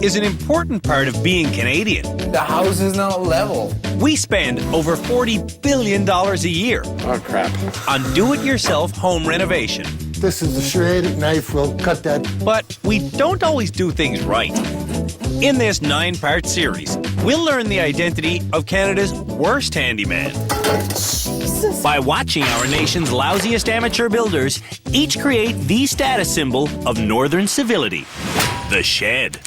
is an important part of being Canadian. The house is not level. We spend over $40 billion a year Oh, crap. on do-it-yourself home renovation. This is a serrated knife. We'll cut that. But we don't always do things right. In this 9-part series, we'll learn the identity of Canada's worst handyman. Jesus. By watching our nation's lousiest amateur builders each create the status symbol of northern civility, the shed.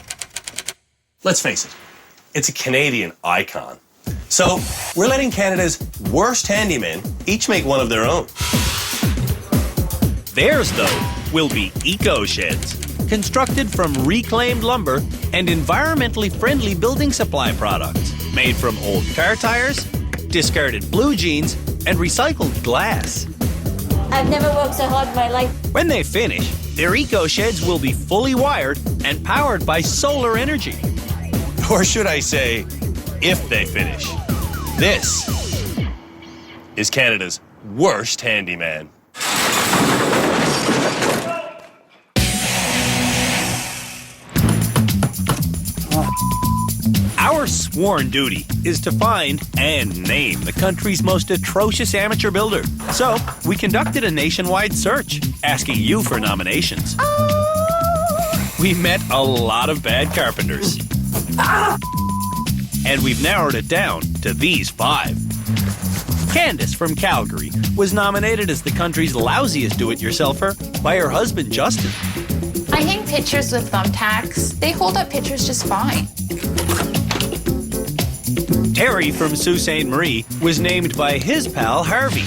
Let's face it, it's a Canadian icon. So we're letting Canada's worst handymen each make one of their own. Theirs, though, will be eco-sheds, constructed from reclaimed lumber and environmentally friendly building supply products made from old car tires, discarded blue jeans, and recycled glass. I've never worked so hard in my life. When they finish, their eco-sheds will be fully wired and powered by solar energy. Or should I say, if they finish. This is Canada's worst handyman. Our sworn duty is to find and name the country's most atrocious amateur builder. So, we conducted a nationwide search, asking you for nominations. We met a lot of bad carpenters. And we've narrowed it down to these 5. Candace from Calgary was nominated as the country's lousiest do-it-yourselfer by her husband, Justin. I hang pictures with thumbtacks. They hold up pictures just fine. Terry from Sault Ste. Marie was named by his pal, Harvey.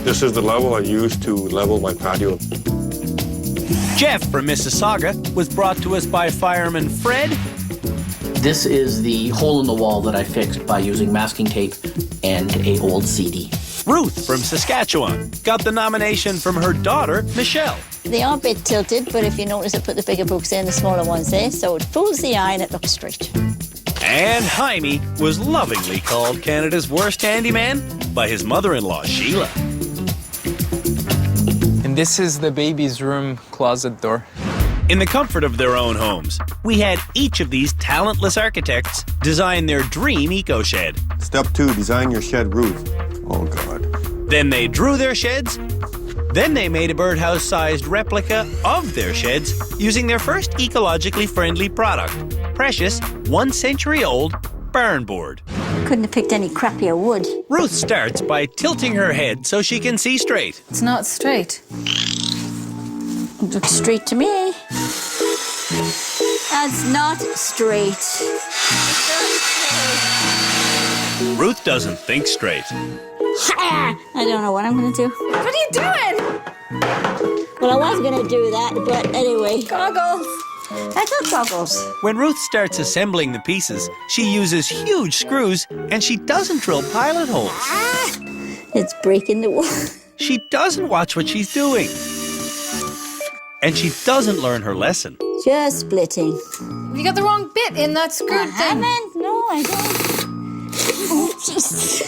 This is the level I use to level my patio. Jeff from Mississauga was brought to us by fireman Fred. This is the hole in the wall that I fixed by using masking tape and a old CD. Ruth from Saskatchewan got the nomination from her daughter, Michelle. They are a bit tilted, but if you notice, I put the bigger books in, the smaller ones there, so it fools the eye and it looks straight. And Jaime was lovingly called Canada's worst handyman by his mother-in-law, Sheila. And this is the baby's room closet door. In the comfort of their own homes, we had each of these talentless architects design their dream eco-shed. Step 2, design your shed roof. Oh, God. Then they drew their sheds. Then they made a birdhouse-sized replica of their sheds using their first ecologically friendly product, precious, 1-century-old barn board. Couldn't have picked any crappier wood. Ruth starts by tilting her head so she can see straight. It's not straight. It looks straight to me. That's not straight. Ruth doesn't think straight. I don't know what I'm going to do. What are you doing? Well, I was going to do that, but anyway. Goggles. I got goggles. When Ruth starts assembling the pieces, she uses huge screws and she doesn't drill pilot holes. It's breaking the wall. She doesn't watch what she's doing. And she doesn't learn her lesson. Just splitting. You got the wrong bit in that screw I thing. haven't. No, I don't. Oh, jeez.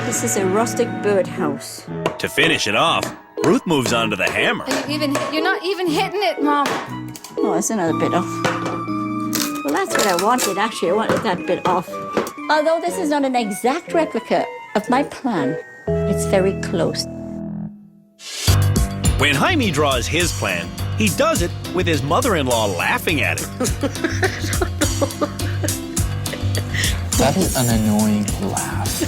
This is a rustic birdhouse. To finish it off, Ruth moves on to the hammer. You're not even hitting it, Mom. Oh, that's another bit off. Well, that's what I wanted, actually. I wanted that bit off. Although this is not an exact replica of my plan, it's very close. When Jaime draws his plan, he does it with his mother-in-law laughing at him. That is an annoying laugh.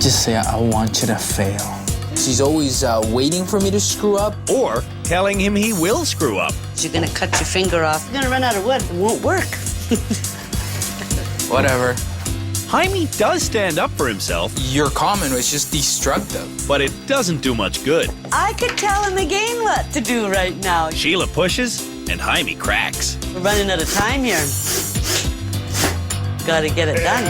Just say, I want you to fail. She's always waiting for me to screw up. Or telling him he will screw up. You're gonna cut your finger off. You're gonna run out of wood. It won't work. Whatever. Jaime does stand up for himself. Your comment was just destructive. But it doesn't do much good. I could tell him again what to do right now. Sheila pushes, and Jaime cracks. We're running out of time here. Gotta get it done.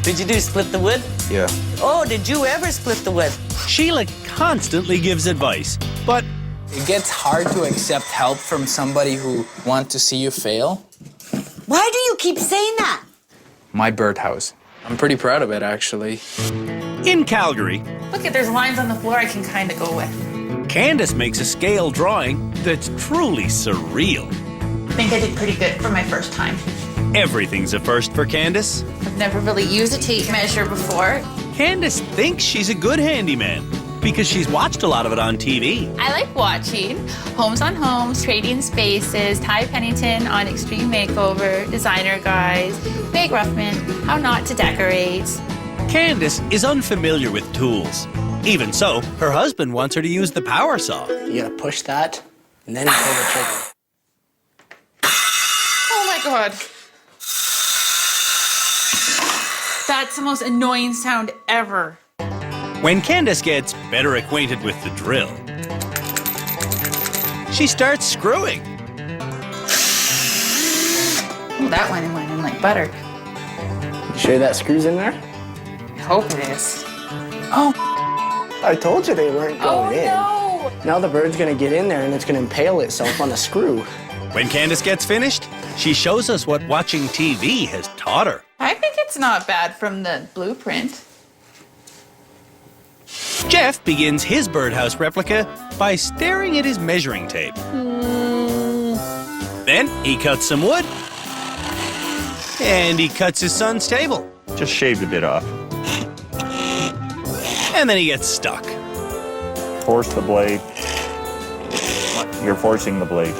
Did you split the wood? Yeah. Oh, did you ever split the wood? Sheila constantly gives advice, but It gets hard to accept help from somebody who wants to see you fail. Why do you keep saying that? My birdhouse. I'm pretty proud of it, actually. In Calgary, Look, there's lines on the floor I can kind of go with. Candace makes a scale drawing that's truly surreal. I think I did pretty good for my first time. Everything's a first for Candace. I've never really used a tape measure before. Candace thinks she's a good handyman because she's watched a lot of it on TV. I like watching Homes on Homes, Trading Spaces, Ty Pennington on Extreme Makeover, Designer Guys, Meg Ruffman, How Not to Decorate. Candace is unfamiliar with tools. Even so, her husband wants her to use the power saw. You gotta push that, and then pull the trigger. Oh my God. That's the most annoying sound ever. When Candace gets better acquainted with the drill, she starts screwing. Oh, that one went in like butter. You sure that screw's in there? I hope it is. I told you they weren't going in. No! Now the bird's gonna get in there and it's gonna impale itself on the screw. When Candace gets finished, she shows us what watching TV has taught her. I think it's not bad from the blueprint. Jeff begins his birdhouse replica by staring at his measuring tape. Then he cuts some wood, and he cuts his son's table. Just shaved a bit off. And then he gets stuck. Force the blade. You're forcing the blade.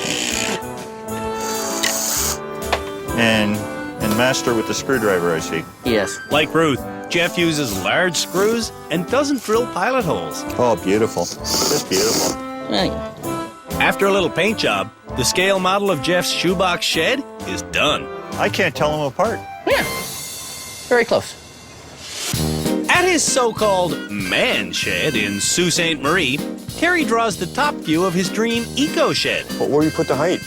And master with the screwdriver, I see. Yes. Like Ruth, Jeff uses large screws and doesn't drill pilot holes. Oh, beautiful. Just beautiful. After a little paint job, the scale model of Jeff's shoebox shed is done. I can't tell them apart. Yeah. Very close. At his so-called man shed in Sault Ste. Marie, Terry draws the top view of his dream eco shed. But where do you put the height?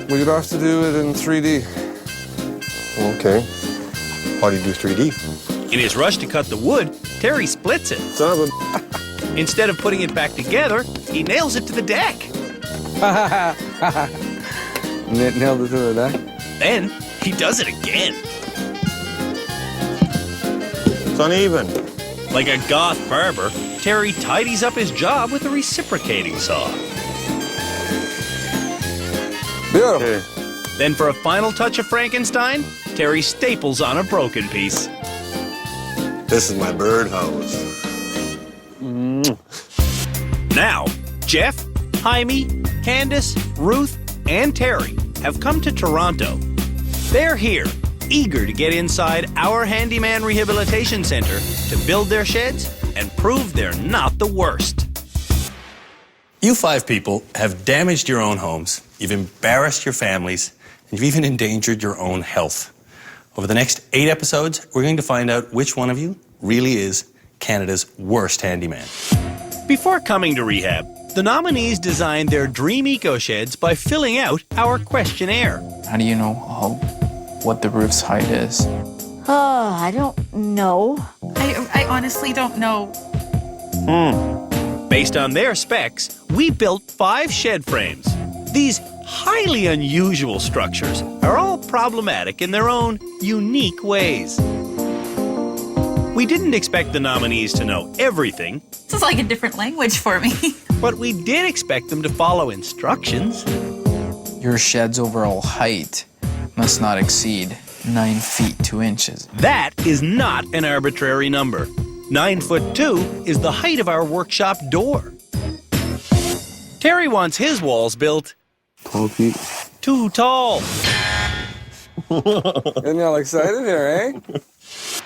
We'd have to do it in 3D. Okay. How do you do 3D? In his rush to cut the wood, Terry splits it. Son of Instead of putting it back together, he nails it to the deck. Nailed it to the deck. Then he does it again. It's uneven. Like a goth barber, Terry tidies up his job with a reciprocating saw. Beautiful. Okay. Then for a final touch of Frankenstein, Terry staples on a broken piece. This is my birdhouse. Now, Jeff, Jaime, Candace, Ruth, and Terry have come to Toronto. They're here, eager to get inside our Handyman Rehabilitation Center to build their sheds and prove they're not the worst. You 5 people have damaged your own homes, you've embarrassed your families, and you've even endangered your own health. Over the next 8 episodes, we're going to find out which one of you really is Canada's worst handyman. Before coming to rehab, the nominees designed their dream eco sheds by filling out our questionnaire. How do you know what the roof's height is? Oh, I don't know. I honestly don't know. Based on their specs, we built 5 shed frames. These highly unusual structures are all problematic in their own unique ways. We didn't expect the nominees to know everything. This is like a different language for me. But we did expect them to follow instructions. Your shed's overall height must not exceed 9 feet 2 inches. That is not an arbitrary number. 9'2" is the height of our workshop door. Terry wants his walls built 12 feet. too tall. Getting y'all excited here, eh?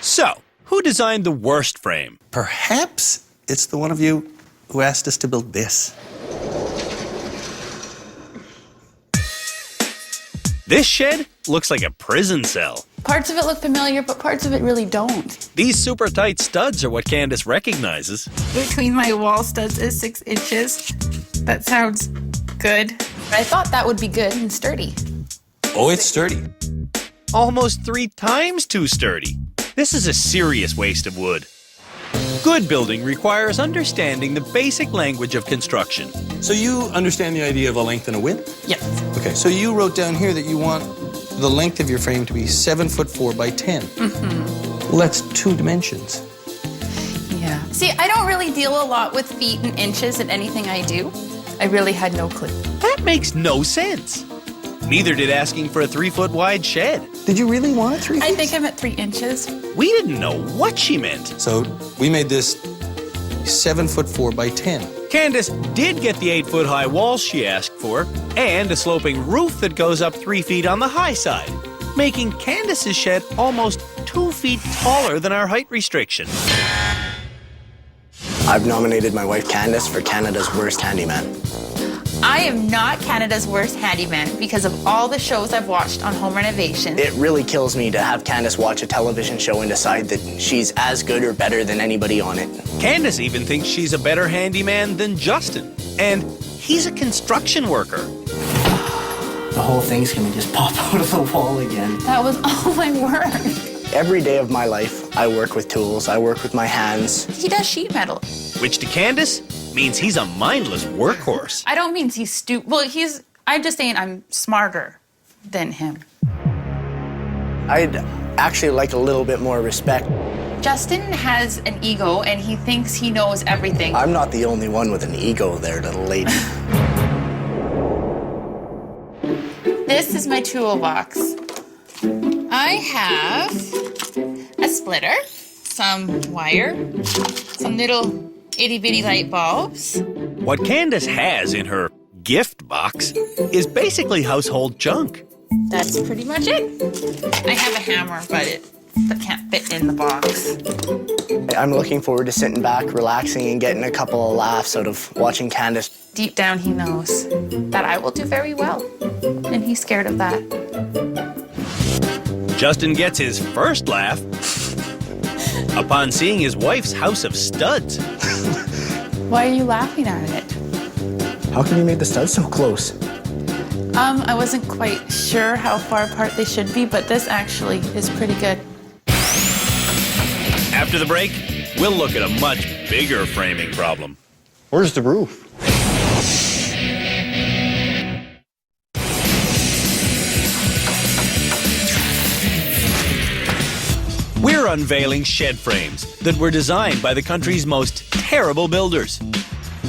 So, who designed the worst frame? Perhaps it's the one of you who asked us to build this. This shed looks like a prison cell. Parts of it look familiar, but parts of it really don't. These super tight studs are what Candace recognizes. Between my wall studs is 6 inches. That sounds good. I thought that would be good and sturdy. Oh, it's sturdy. Almost 3 times too sturdy. This is a serious waste of wood. Good building requires understanding the basic language of construction. So you understand the idea of a length and a width? Yes. Okay, so you wrote down here that you want the length of your frame to be 7'4" by 10. Well, that's 2 dimensions. Yeah. See, I don't really deal a lot with feet and inches in anything I do. I really had no clue. That makes no sense. Neither did asking for a 3-foot wide shed. Did you really want 3 feet? I think I'm at 3 inches. We didn't know what she meant. So we made this 7'4" by 10. Candace did get the 8-foot high walls she asked for and a sloping roof that goes up 3 feet on the high side, making Candace's shed almost 2 feet taller than our height restriction. I've nominated my wife Candace for Canada's Worst Handyman. I am not Canada's worst handyman because of all the shows I've watched on home renovation. It really kills me to have Candace watch a television show and decide that she's as good or better than anybody on it. Candace even thinks she's a better handyman than Justin, and he's a construction worker. The whole thing's gonna just pop out of the wall again. That was all my work. Every day of my life, I work with tools, I work with my hands. He does sheet metal. Which to Candace means he's a mindless workhorse. I don't mean he's stupid. Well, I'm just saying I'm smarter than him. I'd actually like a little bit more respect. Justin has an ego and he thinks he knows everything. I'm not the only one with an ego there, little lady. This is my toolbox. I have a splitter, some wire, some little itty-bitty light bulbs. What Candace has in her gift box is basically household junk. That's pretty much it. I have a hammer, but it can't fit in the box. I'm looking forward to sitting back, relaxing, and getting a couple of laughs out of watching Candace. Deep down, he knows that I will do very well, and he's scared of that. Justin gets his first laugh upon seeing his wife's house of studs. Why are you laughing at it? How come you made the studs so close? I wasn't quite sure how far apart they should be, but this actually is pretty good. After the break, we'll look at a much bigger framing problem. Where's the roof? We're unveiling shed frames that were designed by the country's most terrible builders.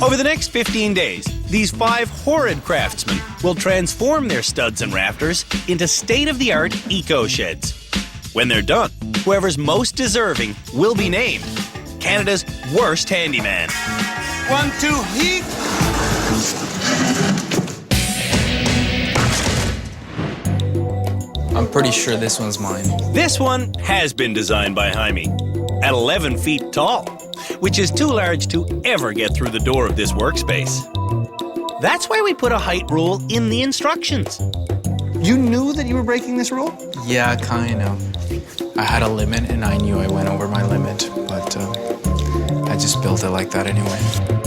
Over the next 15 days, these 5 horrid craftsmen will transform their studs and rafters into state-of-the-art eco-sheds. When they're done, whoever's most deserving will be named Canada's Worst Handyman. 1, 2, heat! I'm pretty sure this one's mine. This one has been designed by Jaime at 11 feet tall, which is too large to ever get through the door of this workspace. That's why we put a height rule in the instructions. You knew that you were breaking this rule? Yeah, kind of. I had a limit and I knew I went over my limit, but I just built it like that anyway.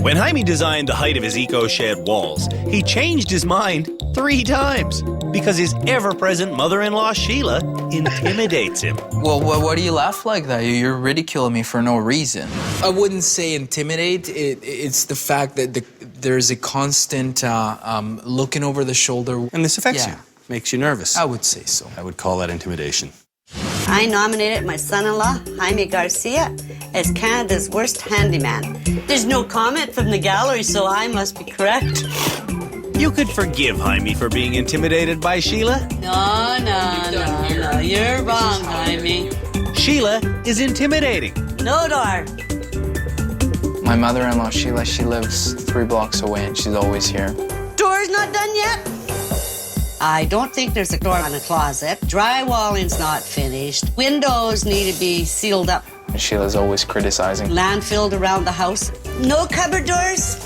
When Jaime designed the height of his eco-shed walls, he changed his mind 3 times because his ever-present mother-in-law Sheila intimidates him. Well, why do you laugh like that? You're ridiculing me for no reason. I wouldn't say intimidate. It's the fact that there's a constant looking over the shoulder. And this affects you? Makes you nervous? I would say so. I would call that intimidation. I nominated my son-in-law, Jaime Garcia, as Canada's Worst Handyman. There's no comment from the gallery, so I must be correct. You could forgive Jaime for being intimidated by Sheila. No, you're wrong, Jaime. Sheila is intimidating. No door. My mother-in-law, Sheila, she lives 3 blocks away and she's always here. Door's not done yet? I don't think there's a door on the closet. Drywalling's not finished. Windows need to be sealed up. And Sheila's always criticizing. Land filled around the house. No cupboard doors.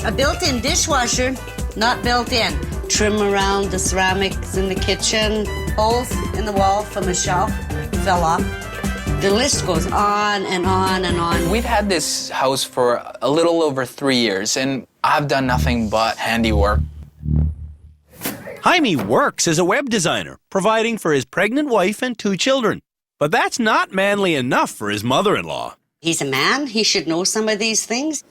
A built-in dishwasher, not built in. Trim around the ceramics in the kitchen. Holes in the wall from a shelf fell off. The list goes on and on and on. We've had this house for a little over 3 years, and I've done nothing but handiwork. Jaime works as a web designer, providing for his pregnant wife and 2 children. But that's not manly enough for his mother-in-law. He's a man. He should know some of these things.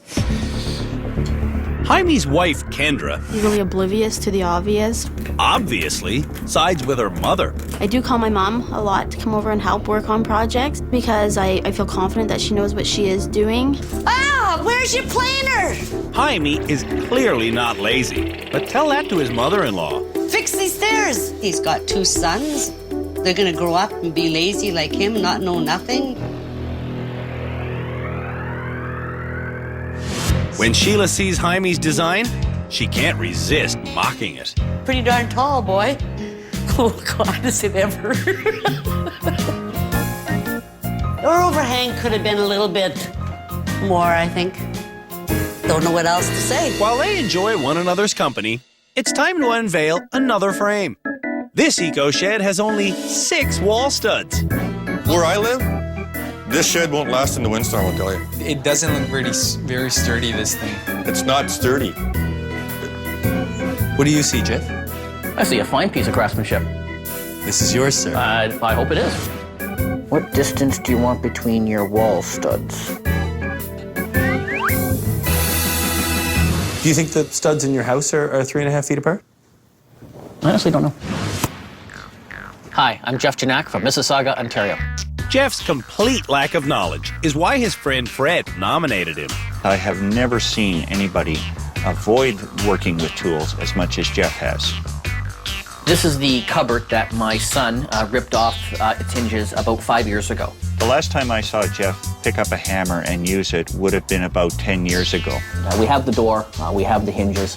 Jaime's wife, Kendra, Usually oblivious to the obvious. obviously sides with her mother. I do call my mom a lot to come over and help work on projects because I feel confident that she knows what she is doing. Ah, where's your planer? Jaime is clearly not lazy, but tell that to his mother-in-law. Fix these stairs. He's got 2 sons. They're gonna grow up and be lazy like him, not know nothing. When Sheila sees Jaime's design, she can't resist mocking it. Pretty darn tall, boy. Oh, God, is it ever? Our overhang could have been a little bit more, I think. Don't know what else to say. While they enjoy one another's company, it's time to unveil another frame. This eco-shed has only 6 wall studs. Where I live, this shed won't last in the windstorm, I'll tell you. It doesn't look very sturdy, this thing. It's not sturdy. What do you see, Jeff? I see a fine piece of craftsmanship. This is yours, sir. I hope it is. What distance do you want between your wall studs? Do you think the studs in your house are 3.5 feet apart? I honestly don't know. Hi, I'm Jeff Janak from Mississauga, Ontario. Jeff's complete lack of knowledge is why his friend Fred nominated him. I have never seen anybody avoid working with tools as much as Jeff has. This is the cupboard that my son ripped off its hinges about 5 years ago. The last time I saw Jeff pick up a hammer and use it would have been about 10 years ago. We have the door, we have the hinges,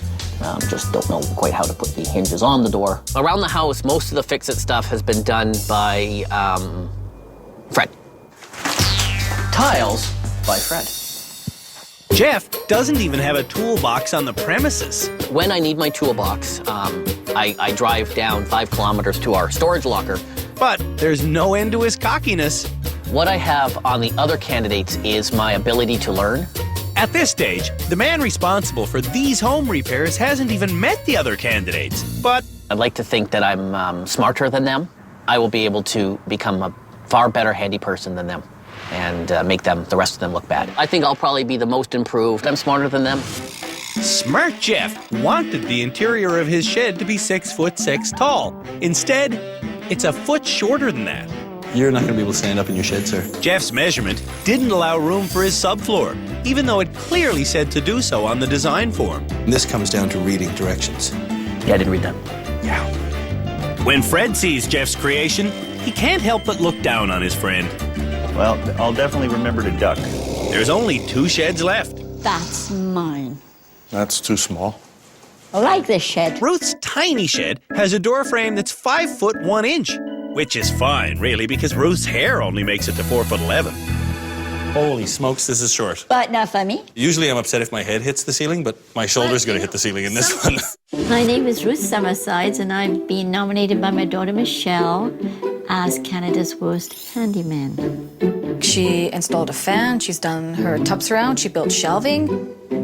just don't know quite how to put the hinges on the door. Around the house, most of the fix-it stuff has been done by Fred. Tiles by Fred. Jeff doesn't even have a toolbox on the premises. When I need my toolbox, I drive down 5 kilometers to our storage locker. But there's no end to his cockiness. What I have on the other candidates is my ability to learn. At this stage, the man responsible for these home repairs hasn't even met the other candidates. But I'd like to think that I'm smarter than them. I will be able to become a far better handy person than them and make the rest of them look bad. I think I'll probably be the most improved. I'm smarter than them. Smart Jeff wanted the interior of his shed to be 6'6" tall. Instead, it's a foot shorter than that. You're not going to be able to stand up in your shed, sir. Jeff's measurement didn't allow room for his subfloor, even though it clearly said to do so on the design form. This comes down to reading directions. Yeah, I didn't read that. Yeah. When Fred sees Jeff's creation, he can't help but look down on his friend. Well, I'll definitely remember to duck. There's only 2 sheds left. That's mine. That's too small. I like this shed. Ruth's tiny shed has a door frame that's 5 foot 1 inch, which is fine, really, because Ruth's hair only makes it to 4'11". Holy smokes, this is short. But not for me. Usually I'm upset if my head hits the ceiling, but my shoulder's going to hit the ceiling in this one. My name is Ruth Summersides, and I've been nominated by my daughter Michelle as Canada's worst handyman. She installed a fan, she's done her tub surround, she built shelving.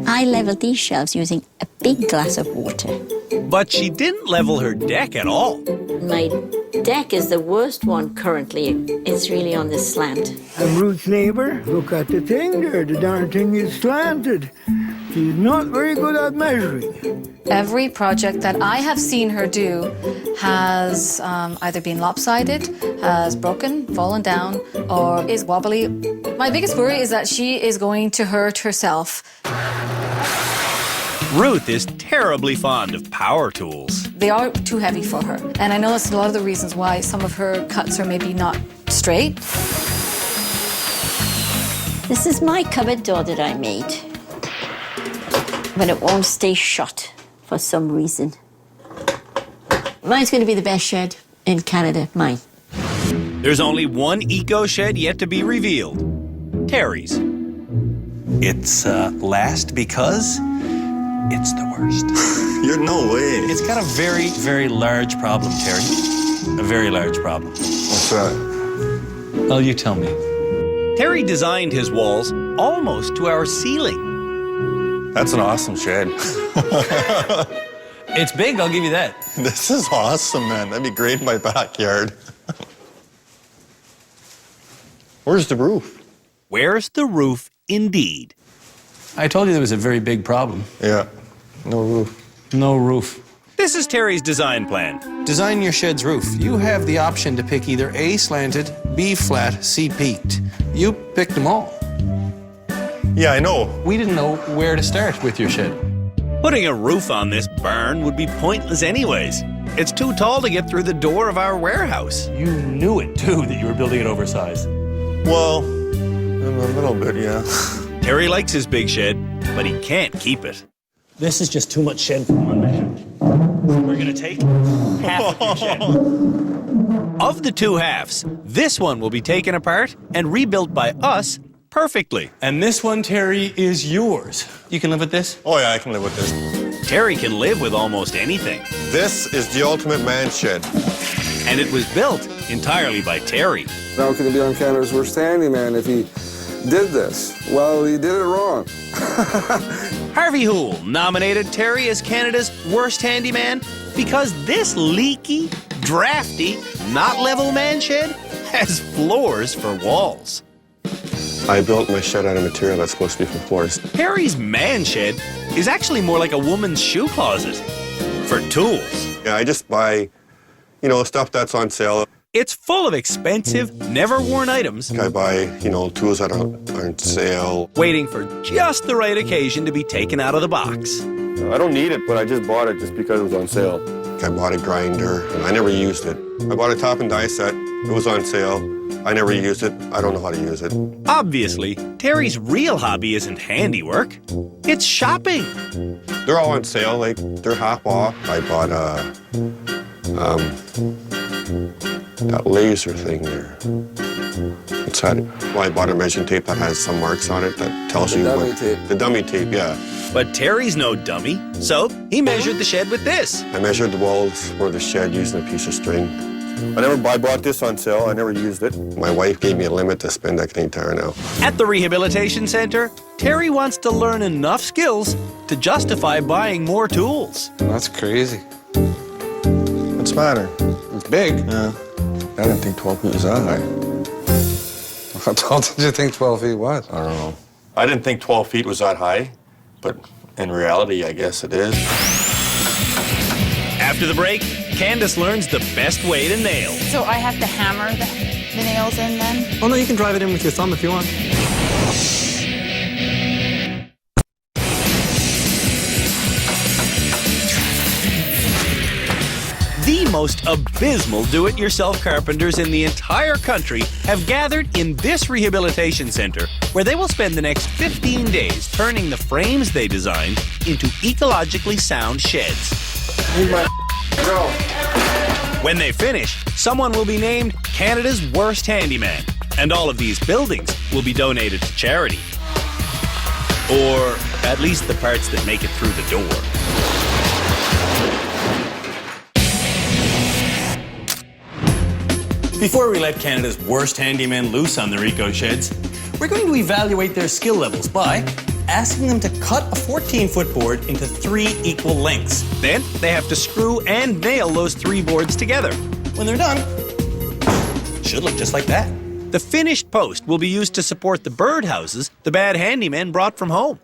I leveled these shelves using a big glass of water. But she didn't level her deck at all. My deck is the worst one currently. It's really on this slant. I'm Ruth's neighbor. Look at the thing there. The darn thing is slanted. She's not very good at measuring. Every project that I have seen her do has either been lopsided, has broken, fallen down, or is wobbly. My biggest worry is that she is going to hurt herself. Ruth is terribly fond of power tools. They are too heavy for her. And I know that's a lot of the reasons why some of her cuts are maybe not straight. This is my cupboard door that I made. But it won't stay shut for some reason. Mine's going to be the best shed in Canada, mine. There's only one eco shed yet to be revealed. Terry's. It's last because it's the worst. You're no way. It's got a very, very large problem, Terry. A very large problem. What's that? Well, you tell me. Terry designed his walls almost to our ceiling. That's an awesome shed. It's big, I'll give you that. This is awesome, man. That'd be great in my backyard. Where's the roof? Where's the roof, indeed? I told you there was a very big problem. Yeah. No roof. No roof. This is Terry's design plan. Design your shed's roof. You have the option to pick either A, slanted, B, flat, C, peaked. You picked them all. Yeah, I know. We didn't know where to start with your shed. Putting a roof on this barn would be pointless anyways. It's too tall to get through the door of our warehouse. You knew it, too, that you were building it oversized. Well, a little bit, yeah. Terry likes his big shed, but he can't keep it. This is just too much shed for one man. We're gonna take half of your shed. Of the two halves, this one will be taken apart and rebuilt by us perfectly. And this one, Terry, is yours. You can live with this? Oh, yeah, I can live with this. Terry can live with almost anything. This is the ultimate man shed. And it was built entirely by Terry. How can he be on Canada's Worst Handyman if he did this? Well, he did it wrong. Harvey Houle nominated Terry as Canada's worst handyman because this leaky, drafty, not level man shed has floors for walls. I built my shed out of material that's supposed to be for floors. Terry's man shed is actually more like a woman's shoe closet for tools. Yeah, I just buy, stuff that's on sale. It's full of expensive, never-worn items. I buy, tools that aren't on sale. Waiting for just the right occasion to be taken out of the box. I don't need it, but I just bought it just because it was on sale. I bought a grinder, and I never used it. I bought a top and die set. It was on sale. I never used it. I don't know how to use it. Obviously, Terry's real hobby isn't handiwork. It's shopping. They're all on sale, like they're half off. I bought that laser thing there. What's that? Well, I bought a measuring tape that has some marks on it that tells you dummy tape. The dummy tape, yeah. But Terry's no dummy, so he measured the shed with this. I measured the walls for the shed using a piece of string. I bought this on sale. I never used it. My wife gave me a limit to spend. I can retire now. At the rehabilitation center, Terry wants to learn enough skills to justify buying more tools. That's crazy. What's the matter? It's big. Yeah. I didn't think 12 feet was that high. How tall did you think 12 feet was? I don't know. I didn't think 12 feet was that high, but in reality, I guess it is. After the break, Candace learns the best way to nail. So I have to hammer the nails in then? Oh, no, you can drive it in with your thumb if you want. The most abysmal do-it-yourself carpenters in the entire country have gathered in this rehabilitation center, where they will spend the next 15 days turning the frames they designed into ecologically sound sheds. When they finish, someone will be named Canada's worst handyman, and all of these buildings will be donated to charity. Or at least the parts that make it through the door. Before we let Canada's worst handymen loose on their eco sheds, we're going to evaluate their skill levels by asking them to cut a 14-foot board into 3 equal lengths. Then they have to screw and nail those 3 boards together. When they're done, it should look just like that. The finished post will be used to support the birdhouses the bad handyman brought from home.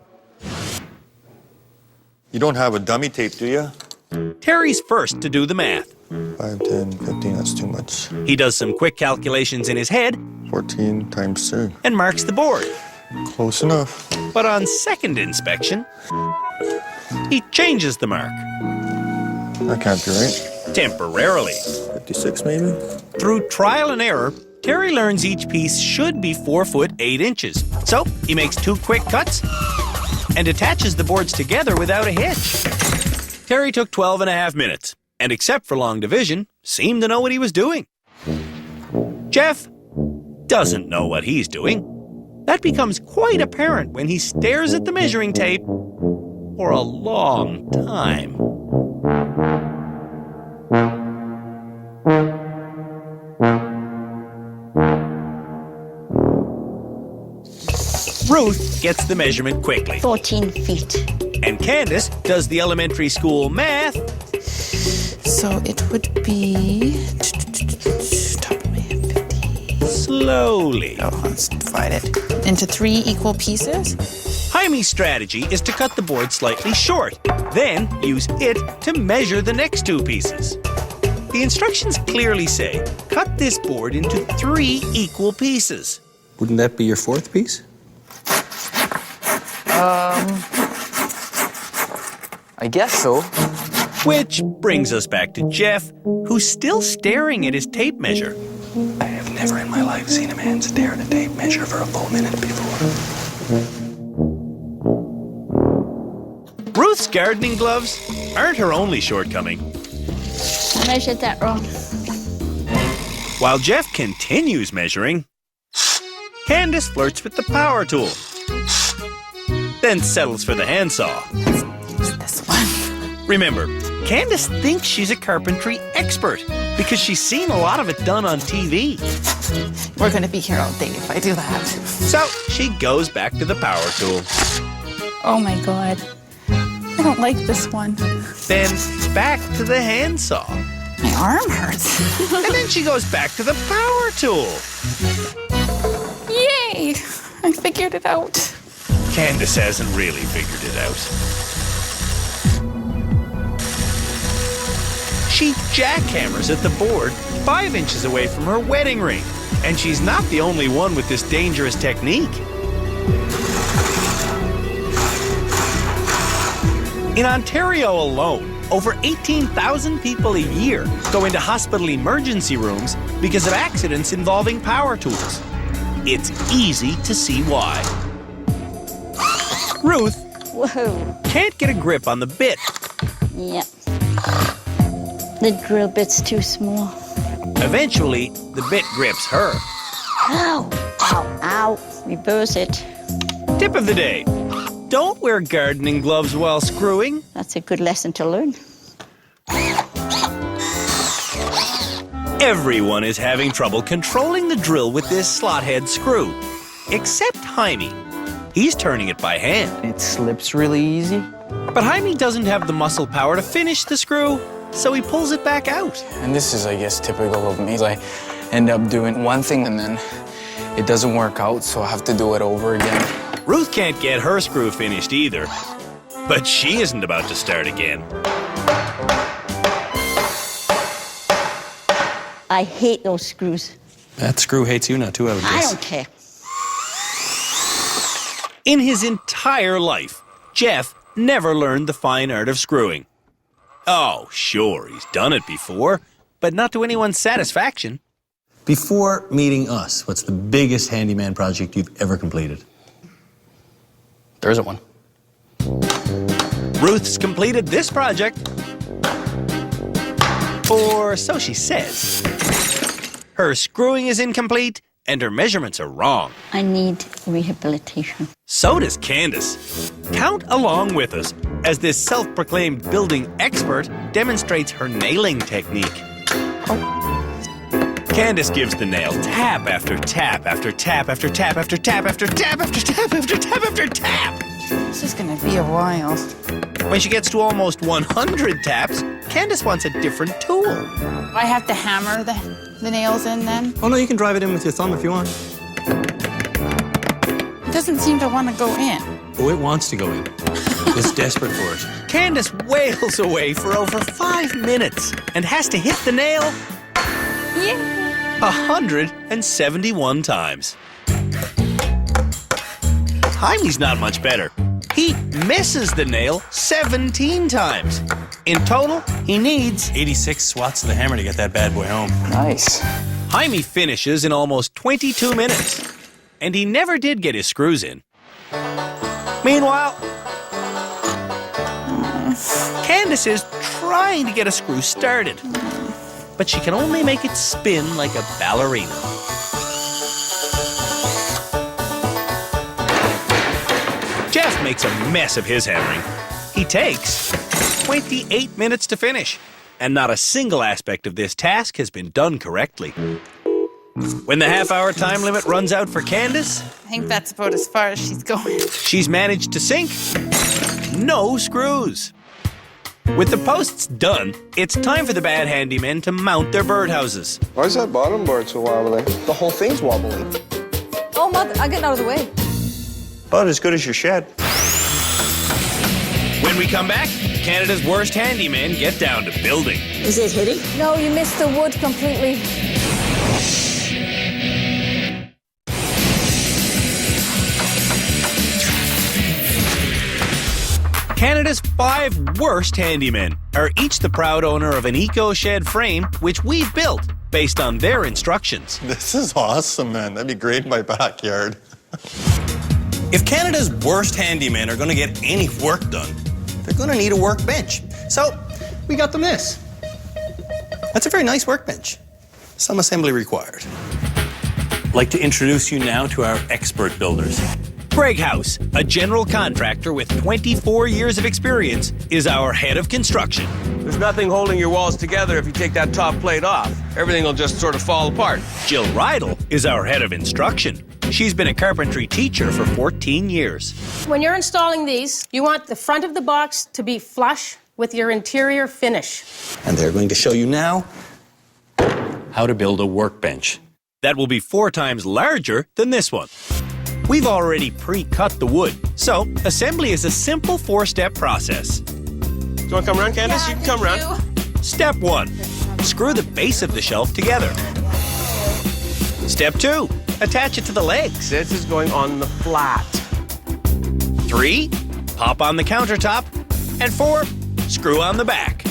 You don't have a dummy tape, do you? Terry's first to do the math. 5, 10, 15, that's too much. He does some quick calculations in his head 14 times 3. and marks the board. Close enough. But on second inspection, he changes the mark. That can't be right. Temporarily. 56 maybe? Through trial and error, Terry learns each piece should be 4 foot 8 inches. So he makes 2 quick cuts and attaches the boards together without a hitch. Terry took 12.5 minutes, and except for long division, seemed to know what he was doing. Jeff doesn't know what he's doing. That becomes quite apparent when he stares at the measuring tape for a long time. Ruth gets the measurement quickly. 14 feet. And Candace does the elementary school math. So it would be... top of my head, 50. slowly. Oh, let's divide it into 3 equal pieces. Jaime's strategy is to cut the board slightly short, then use it to measure the next 2 pieces. The instructions clearly say, cut this board into 3 equal pieces. Wouldn't that be your 4th piece? I guess so. Which brings us back to Jeff, who's still staring at his tape measure. I have never in my life seen a man stare at a tape measure for a full minute before. Ruth's gardening gloves aren't her only shortcoming. I measured that wrong. While Jeff continues measuring, Candace flirts with the power tool, then settles for the handsaw. Use this one. Remember, Candace thinks she's a carpentry expert because she's seen a lot of it done on TV. We're going to be here all day if I do that. So she goes back to the power tool. Oh my God. I don't like this one. Then back to the handsaw. My arm hurts. And then she goes back to the power tool. Yay! I figured it out. Candace hasn't really figured it out. She jackhammers at the board 5 inches away from her wedding ring. And she's not the only one with this dangerous technique. In Ontario alone, over 18,000 people a year go into hospital emergency rooms because of accidents involving power tools. It's easy to see why. Ruth can't get a grip on the bit. Yep. The drill bit's too small. Eventually, the bit grips her. Ow! Ow! Ow! Reverse it. Tip of the day. Don't wear gardening gloves while screwing. That's a good lesson to learn. Everyone is having trouble controlling the drill with this slot head screw, except Jaime. He's turning it by hand. It slips really easy. But Jaime doesn't have the muscle power to finish the screw, so he pulls it back out. And this is, I guess, typical of me. I end up doing one thing and then it doesn't work out, so I have to do it over again. Ruth can't get her screw finished either, but she isn't about to start again. I hate those screws. That screw hates you now too, I would I guess. don't care. In his entire life, Jeff never learned the fine art of screwing. Oh, sure, he's done it before, but not to anyone's satisfaction. Before meeting us, what's the biggest handyman project you've ever completed? There isn't one. Ruth's completed this project. Or so she says. Her screwing is incomplete, and her measurements are wrong. I need rehabilitation. So does Candace. Count along with us as this self-proclaimed building expert demonstrates her nailing technique. Candace gives the nail tap after tap after tap after tap after tap after tap after tap after tap after tap. This is going to be a while. When she gets to almost 100 taps, Candace wants a different tool. I have to hammer the nails in then? Oh, no, you can drive it in with your thumb if you want. It doesn't seem to want to go in. Oh, it wants to go in. It's desperate for it. Candace wails away for over 5 minutes and has to hit the nail 171 times. Jaime's not much better. He misses the nail 17 times. In total, he needs 86 swats of the hammer to get that bad boy home. Nice. Jaime finishes in almost 22 minutes, and he never did get his screws in. Meanwhile, Candace is trying to get a screw started, but she can only make it spin like a ballerina. Jeff makes a mess of his hammering. He takes 28 minutes to finish, and not a single aspect of this task has been done correctly. When the half-hour time limit runs out for Candace, I think that's about as far as she's going. she's managed to sink no screws. With the posts done, it's time for the bad handymen to mount their birdhouses. Why is that bottom board so wobbly? The whole thing's wobbly. Oh, Mother, I'm getting out of the way. About as good as your shed. When we come back, Canada's worst handymen get down to building. Is it hitting? No, you missed the wood completely. Canada's 5 worst handymen are each the proud owner of an eco-shed frame which we've built based on their instructions. This is awesome, man. That'd be great in my backyard. If Canada's worst handymen are going to get any work done, they're going to need a workbench. So we got them this. That's a very nice workbench. Some assembly required. I'd like to introduce you now to our expert builders. Greg House, a general contractor with 24 years of experience, is our head of construction. There's nothing holding your walls together if you take that top plate off. Everything will just sort of fall apart. Jill Rydell is our head of instruction. She's been a carpentry teacher for 14 years. When you're installing these, you want the front of the box to be flush with your interior finish. And they're going to show you now how to build a workbench. That will be 4 times larger than this one. We've already pre-cut the wood, so assembly is a simple 4-step process. Do you want to come around, Candace? You can come around. Step 1, screw the base of the shelf together. Step 2, attach it to the legs. This is going on the flat. 3, pop on the countertop. And 4, screw on the back.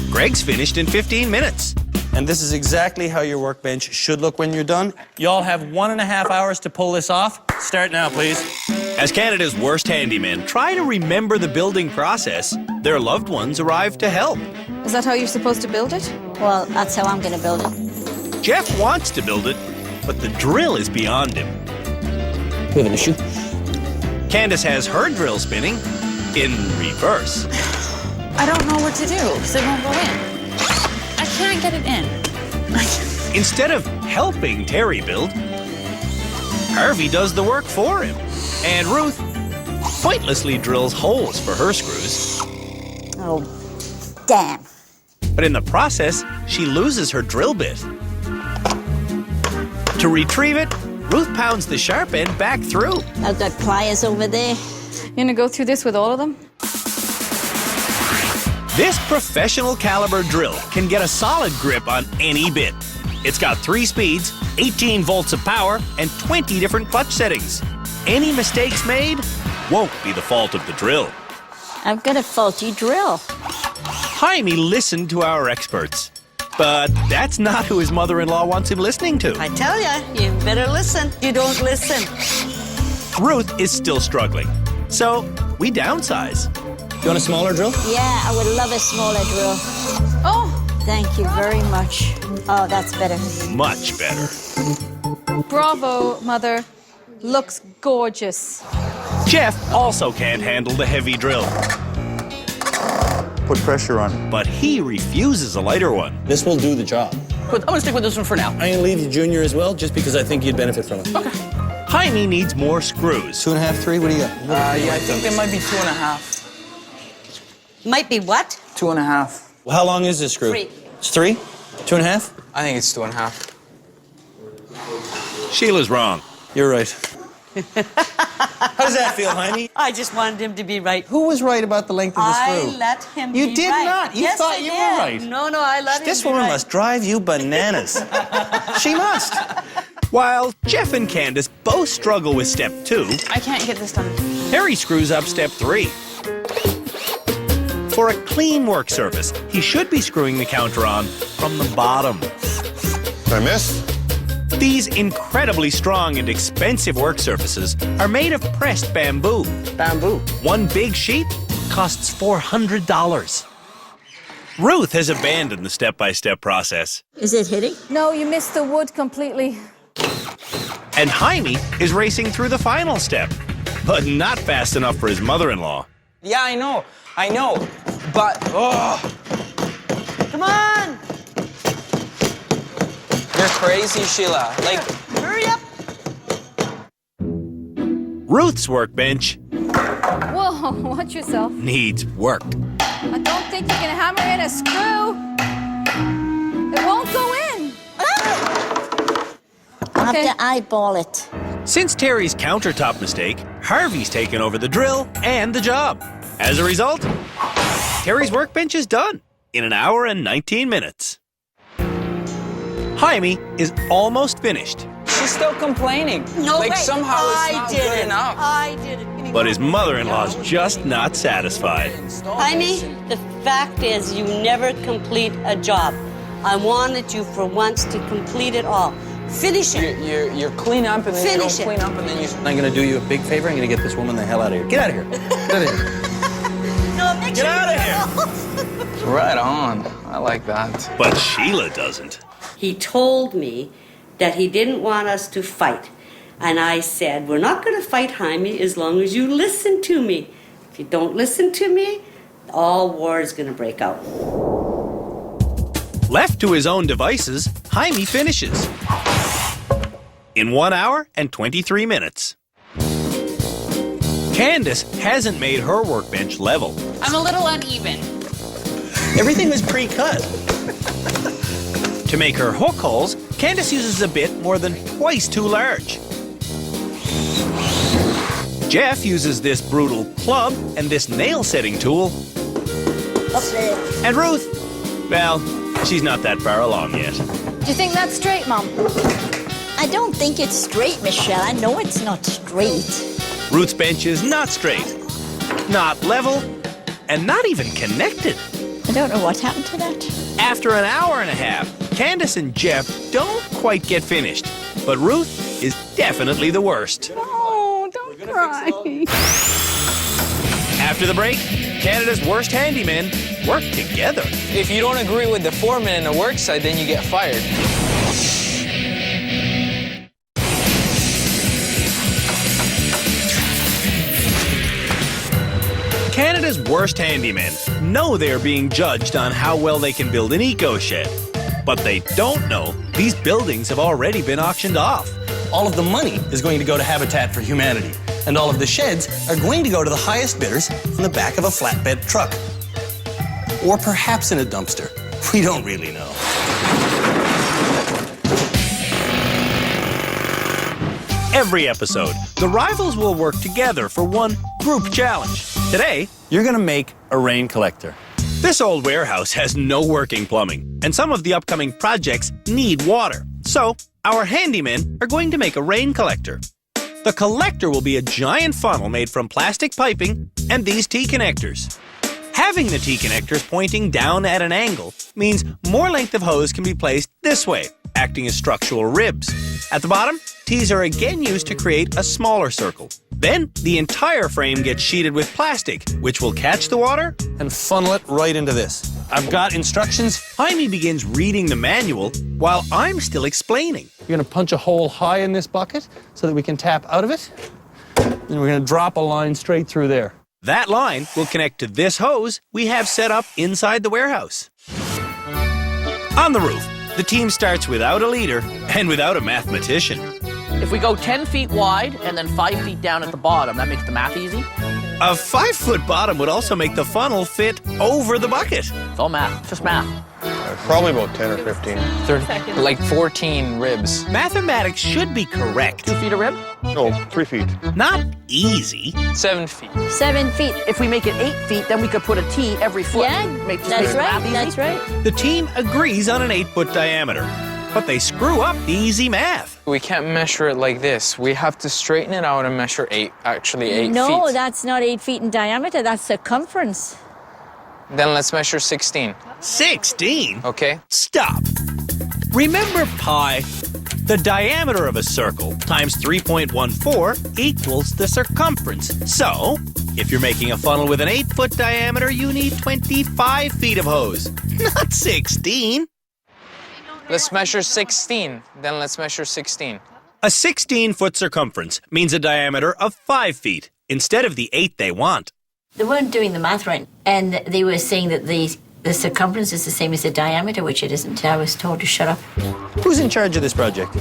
Greg's finished in 15 minutes. And this is exactly how your workbench should look when you're done. Y'all have 1.5 hours to pull this off. Start now, please. As Canada's worst handymen try to remember the building process, their loved ones arrive to help. Is that how you're supposed to build it? Well, that's how I'm going to build it. Jeff wants to build it, but the drill is beyond him. We have an issue. Candace has her drill spinning in reverse. I don't know what to do because it won't go in. I can't get it in. Instead of helping Terry build, Harvey does the work for him. And Ruth pointlessly drills holes for her screws. Oh, damn. But in the process, she loses her drill bit. To retrieve it, Ruth pounds the sharp end back through. I've got pliers over there. You're going to go through this with all of them? This professional caliber drill can get a solid grip on any bit. It's got 3 speeds, 18 volts of power, and 20 different clutch settings. Any mistakes made won't be the fault of the drill. I've got a faulty drill. Jaime listened to our experts, but that's not who his mother-in-law wants him listening to. I tell ya, you better listen. You don't listen. Ruth is still struggling, so we downsize. You want a smaller drill? Yeah, I would love a smaller drill. Oh! Thank you very much. Oh, that's better. Much better. Bravo, Mother. Looks gorgeous. Jeff also can't handle the heavy drill. Put pressure on it. But he refuses a lighter one. This will do the job. I'm going to stick with this one for now. I'm going to leave you Junior as well, just because I think you'd benefit from it. Okay. Jaime needs more screws. 2.5, 3, what do you got? Yeah, I think there might be 2.5. Might be what? 2.5. Well, how long is this screw? 3. It's 3? 2.5? I think it's 2.5. Sheila's wrong. You're right. How does that feel, Jaime? I just wanted him to be right. Who was right about the length of the screw? I let him You be did right. not. You Yes, thought I you did. were right. No, I let him This be woman right. must drive you bananas. She must. While Jeff and Candace both struggle with step 2, I can't get this done. Harry screws up step 3. For a clean work surface, he should be screwing the counter on from the bottom. Did I miss? These incredibly strong and expensive work surfaces are made of pressed bamboo. Bamboo. One big sheet costs $400. Ruth has abandoned the step-by-step process. Is it hitting? No, you missed the wood completely. And Jaime is racing through the final step, but not fast enough for his mother-in-law. Yeah, I know, but Come on! you're crazy, Sheila. Like, Hurry up! Ruth's workbench Whoa, watch yourself. needs work. I don't think you can hammer in a screw. It won't go in. I have to eyeball it. Since Terry's countertop mistake, Harvey's taken over the drill and the job. As a result, Terry's workbench is done in 1 hour and 19 minutes. Jaime is almost finished. She's still complaining. No like way. somehow it's not good enough. I did it. But his mother-in-law's just not satisfied. Jaime, the fact is you never complete a job. I wanted you for once to complete it all. Finish it. You're clean up and then Finish you don't it. clean up and then you... I'm going to do you a big favor. I'm going to get this woman the hell out of here. Get out of here. Get out of here. No, make Get sure out of here. Right on. I like that. But Sheila doesn't. He told me that he didn't want us to fight. And I said, we're not going to fight, Jaime, as long as you listen to me. If you don't listen to me, all war is going to break out. Left to his own devices, Jaime finishes in 1 hour and 23 minutes. Candace hasn't made her workbench level. I'm a little uneven. Everything was pre-cut. To make her hook holes, Candace uses a bit more than twice too large. Jeff uses this brutal club and this nail-setting tool. And Ruth, well, she's not that far along yet. Do you think that's straight, Mom? I don't think it's straight, Michelle. I know it's not straight. Ruth's bench is not straight, not level, and not even connected. I don't know what happened to that. After 1 hour and a half, Candace and Jeff don't quite get finished, but Ruth is definitely the worst. Oh, don't cry. After the break, Canada's worst handymen work together. If you don't agree with the foreman in the work site, then you get fired. Canada's worst handymen know they're being judged on how well they can build an eco-shed. But they don't know these buildings have already been auctioned off. All of the money is going to go to Habitat for Humanity, and all of the sheds are going to go to the highest bidders in the back of a flatbed truck. Or perhaps in a dumpster. We don't really know. Every episode, the rivals will work together for one group challenge. Today, You're going to make a rain collector. this old warehouse has no working plumbing, and some of the upcoming projects need water. So, our handymen are going to make a rain collector. The collector will be a giant funnel made from plastic piping and these T-connectors. Having the T-connectors pointing down at an angle means more length of hose can be placed this way, acting as structural ribs. At the bottom, T's are again used to create a smaller circle. Then, the entire frame gets sheeted with plastic, which will catch the water and funnel it right into this. I've got instructions. Jaime begins reading the manual while I'm still explaining. You're going to punch a hole high in this bucket so that we can tap out of it. And we're going to drop a line straight through there. That line will connect to this hose we have set up inside the warehouse. On the roof, the team starts without a leader and without a mathematician. If we go 10 feet wide and then 5 feet down at the bottom, that makes the math easy. A 5-foot bottom would also make the funnel fit over the bucket. It's all math, just math. Probably about 10 or 15. Like 14 ribs. Mathematics should be correct. 2 feet a rib? No, 3 feet. Not easy. 7 feet. 7 feet. If we make it 8 feet, then we could put a T every foot. Yeah, Make that's the math right. easy. That's right. The team agrees on an 8-foot diameter, but they screw up the easy math. We can't measure it like this. We have to straighten it out and measure 8 feet. No, that's not 8 feet in diameter. That's circumference. Then let's measure 16. 16? Okay. Stop. Remember pi? The diameter of a circle times 3.14 equals the circumference. So, if you're making a funnel with an 8-foot diameter, you need 25 feet of hose, not 16. Let's measure 16. Then let's measure 16. A 16-foot circumference means a diameter of 5 feet instead of the 8 they want. They weren't doing the math right, and they were saying that the circumference is the same as the diameter, which it isn't. I was told to shut up. Who's in charge of this project?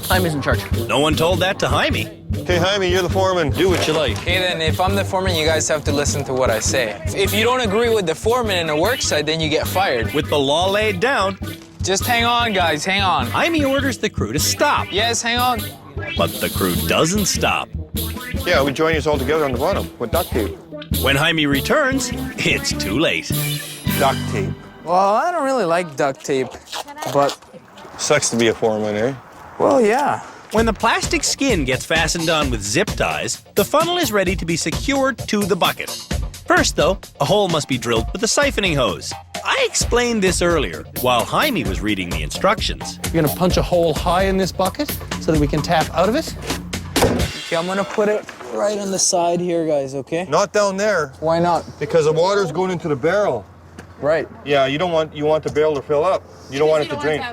Jaime's in charge. No one told that to Jaime. Okay, Jaime, you're the foreman. Do what you like. Okay, then, if I'm the foreman, you guys have to listen to what I say. If you don't agree with the foreman in a work site, then you get fired. With the law laid down, just hang on, guys, hang on. Jaime orders the crew to stop. Yes, hang on. But the crew doesn't stop. Yeah, we join you all together on the bottom with duct tape. When Jaime returns, it's too late. Duct tape. Well, I don't really like duct tape, but... Sucks to be a foreman, eh? Well, yeah. When the plastic skin gets fastened on with zip ties, the funnel is ready to be secured to the bucket. First, though, a hole must be drilled with a siphoning hose. I explained this earlier while Jaime was reading the instructions. You're gonna punch a hole high in this bucket so that we can tap out of it. Okay, I'm gonna put it right on the side here, guys, okay? Not down there. Why not? Because the water's going into the barrel. Right. Yeah, you want the barrel to fill up. You don't want it to drain.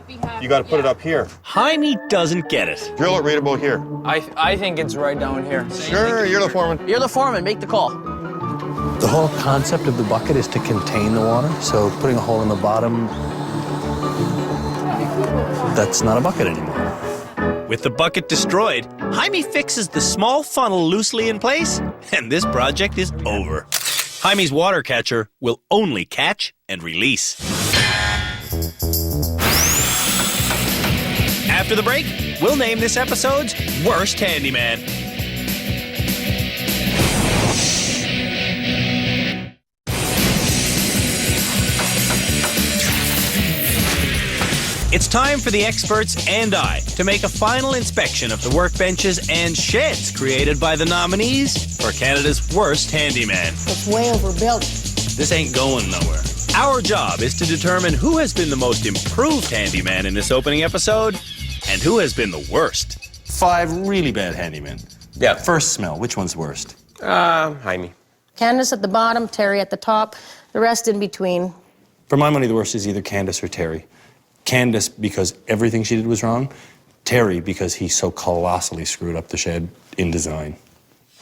You got to put it up here. Jaime doesn't get it. Drill it right about here. I think it's right down here. Sure, you're the foreman. You're the foreman, make the call. The whole concept of the bucket is to contain the water, so putting a hole in the bottom, that's not a bucket anymore. With the bucket destroyed, Jaime fixes the small funnel loosely in place, and this project is over. Jaime's water catcher will only catch and release. After the break, we'll name this episode's Worst Handyman. It's time for the experts and I to make a final inspection of the workbenches and sheds created by the nominees for Canada's Worst Handyman. It's way overbuilt. This ain't going nowhere. Our job is to determine who has been the most improved handyman in this opening episode and who has been the worst. 5 really bad handymen. Yeah. First smell, which one's worst? Jaime. Candace at the bottom, Terry at the top, the rest in between. For my money, the worst is either Candace or Terry. Candace because everything she did was wrong. Terry because he so colossally screwed up the shed in design.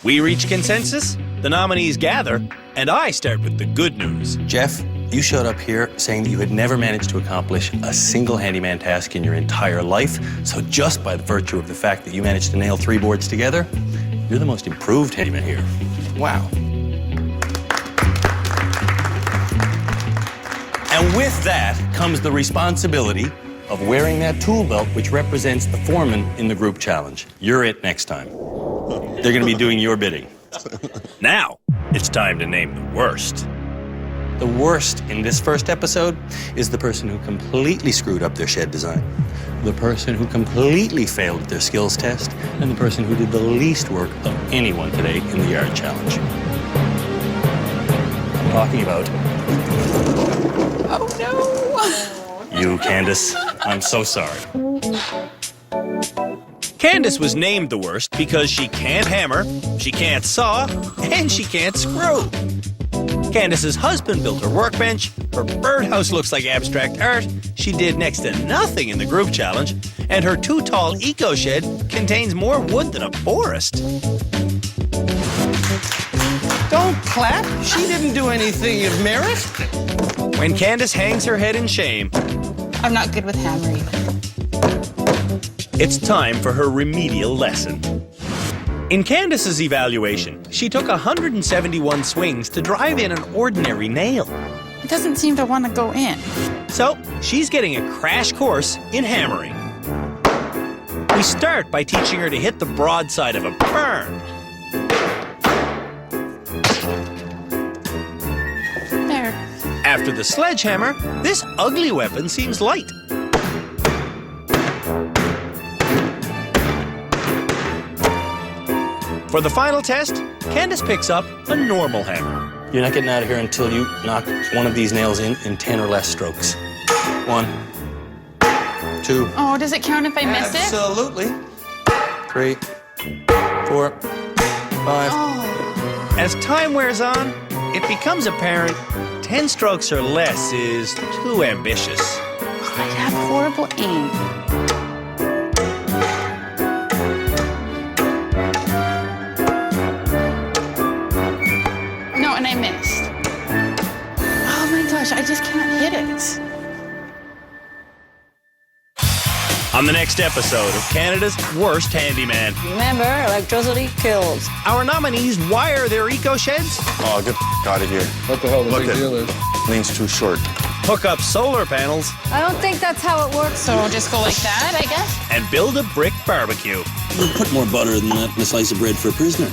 We reach consensus, the nominees gather, and I start with the good news. Jeff, you showed up here saying that you had never managed to accomplish a single handyman task in your entire life. So just by the virtue of the fact that you managed to nail 3 boards together, you're the most improved handyman here. Wow. And with that comes the responsibility of wearing that tool belt which represents the foreman in the group challenge. You're it next time. They're going to be doing your bidding. Now, it's time to name the worst. The worst in this first episode is the person who completely screwed up their shed design, the person who completely failed at their skills test, and the person who did the least work of anyone today in the yard challenge. I'm talking about... Oh, no! You, Candace. I'm so sorry. Candace was named the worst because she can't hammer, she can't saw, and she can't screw. Candace's husband built her workbench, her birdhouse looks like abstract art, she did next to nothing in the group challenge, and her too-tall eco-shed contains more wood than a forest. Don't clap. She didn't do anything of merit. When Candace hangs her head in shame, I'm not good with hammering. It's time for her remedial lesson. In Candace's evaluation, she took 171 swings to drive in an ordinary nail. It doesn't seem to want to go in. So, she's getting a crash course in hammering. We start by teaching her to hit the broadside of a burn. There. After the sledgehammer, this ugly weapon seems light. For the final test, Candace picks up a normal hammer. You're not getting out of here until you knock one of these nails in 10 or less strokes. 1, 2. Oh, does it count if I miss it? Absolutely. 3, 4, 5. Oh. As time wears on, it becomes apparent 10 strokes or less is too ambitious. I have horrible aim. No, and I missed. Oh my gosh, I just can't hit it. On the next episode of Canada's Worst Handyman. Remember, electricity kills. Our nominees wire their eco sheds. Oh, get the out of here. What the hell the Look big at deal is? lean's too short. Hook up solar panels. I don't think that's how it works. So we'll just go like that, I guess. And build a brick barbecue. We'll put more butter than that in a slice of bread for a prisoner.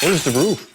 Where's the roof?